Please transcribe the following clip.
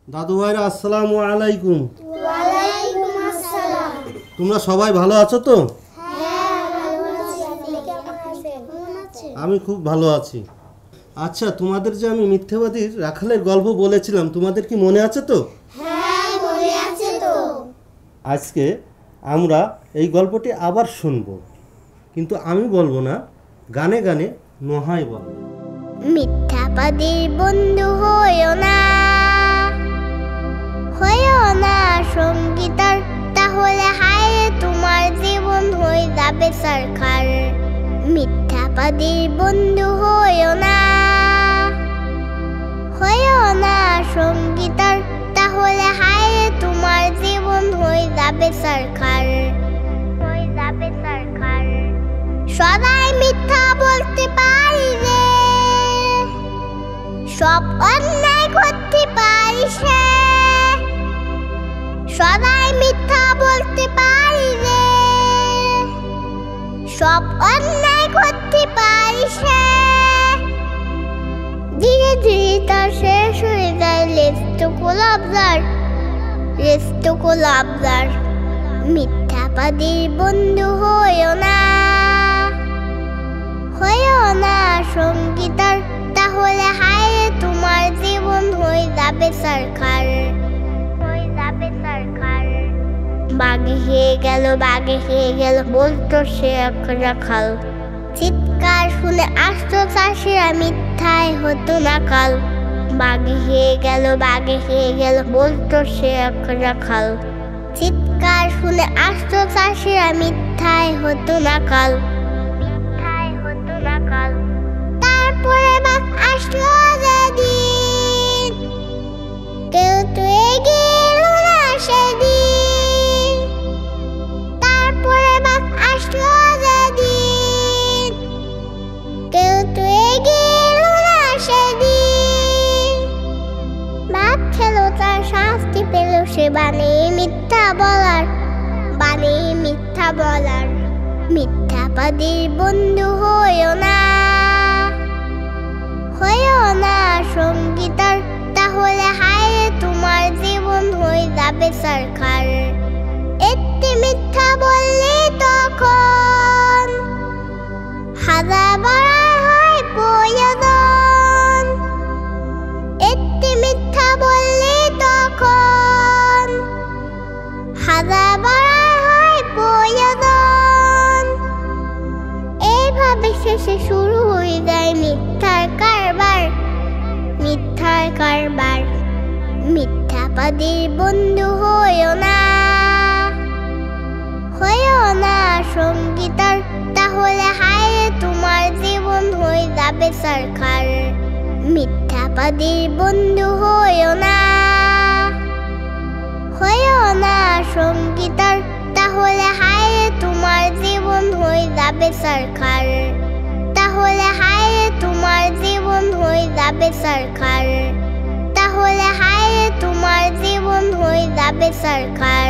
দাদু ভাইরা আসসালামু আলাইকুম। ওয়ালাইকুম আসসালাম। তোমরা সবাই ভালো আছো তো? হ্যাঁ, ভালো আছি। আপনি কেমন আছেন? আমি খুব ভালো আছি। আচ্ছা, তোমাদের যে আমি মিথ্যাবাদী রাখালের গল্প বলেছিলাম, তোমাদের কি মনে আছে তো? হ্যাঁ, মনে আছে তো। আজকে আমরা এই গল্পটি আবার শুনব, কিন্তু আমি বলবো না, গানে গানে নোহাই বলবে। মিথ্যাবাদীর বন্ধু হইও না সঙ্গীতার, তাহলে হায় তোমার জীবন হয়ে যাবে সরকার। মিথ্যাবাদীর বন্ধু হইও না সঙ্গীতার, তাহলে হায় তোমার জীবন হয়ে যাবে সরকার। সদাই মিথ্যা বলতে পারি রে, সব অন্যায় করতে পারিস রে। সদাই মিথ্যা বলতে পারি রে, সব অন্যায় করতে পারিস রে। ধীরে ধীরে তার শেষ হয়ে যায় রেস্তকুল আবদার। মিথ্যাবাদীর বন্ধু হইও না সঙ্গীতার, তাহলে হায় তোমার জীবন হয়ে যাবে সরকার। বাগে খেয়ে গেল বলতো সে এক রাখাল। চিৎকার শুনে আসতো চাষিরা, মিথ্যায় হতো না কাল। বাগে খেয়ে গেল বলতো সে এক রাখাল। চিৎকার শুনে আসতো চাষিরা, মিথ্যায় হতো না কাল। তারপরে বাঘ আসলো যেদিন, কেউ তো এগিয়ে না সেদিন। তারপরে বাঘ আসলো যেদিন, কেউ তো এগিয়ে না সেদিন। বাঘ খেলো, তার শাস্তি পেল সে, বানিয়ে মিথ্যা বলার। মিথ্যাবাদীর বন্ধু হইও না সঙ্গীতার, তাহলে হায় তোমার জীবন হয়ে যাবে সরকার। একটি মিথ্যা বললে তখন হাজার বাড়ার হয় প্রয়োজন। একটি মিথ্যা বললে তখন হাজার বাড়ার হয় প্রয়োজন। এইভাবে শেষে শুরু হয়ে যায় মিথ্যার কারবার। মিথ্যাবাদীর বন্ধু হইও না সঙ্গীতার, তাহলে হায় তোমার জীবন হয়ে যাবে সরকার। মিথ্যাবাদীর বন্ধু হইও না সঙ্গীতার, তাহলে হায় তোমার জীবন হয়ে যাবে সরকার। তাহলে হায় তোমার জীবন হয়ে যাবে সরকার। তাহলে হায় তোমার জীবন হয়ে যাবে সরকার।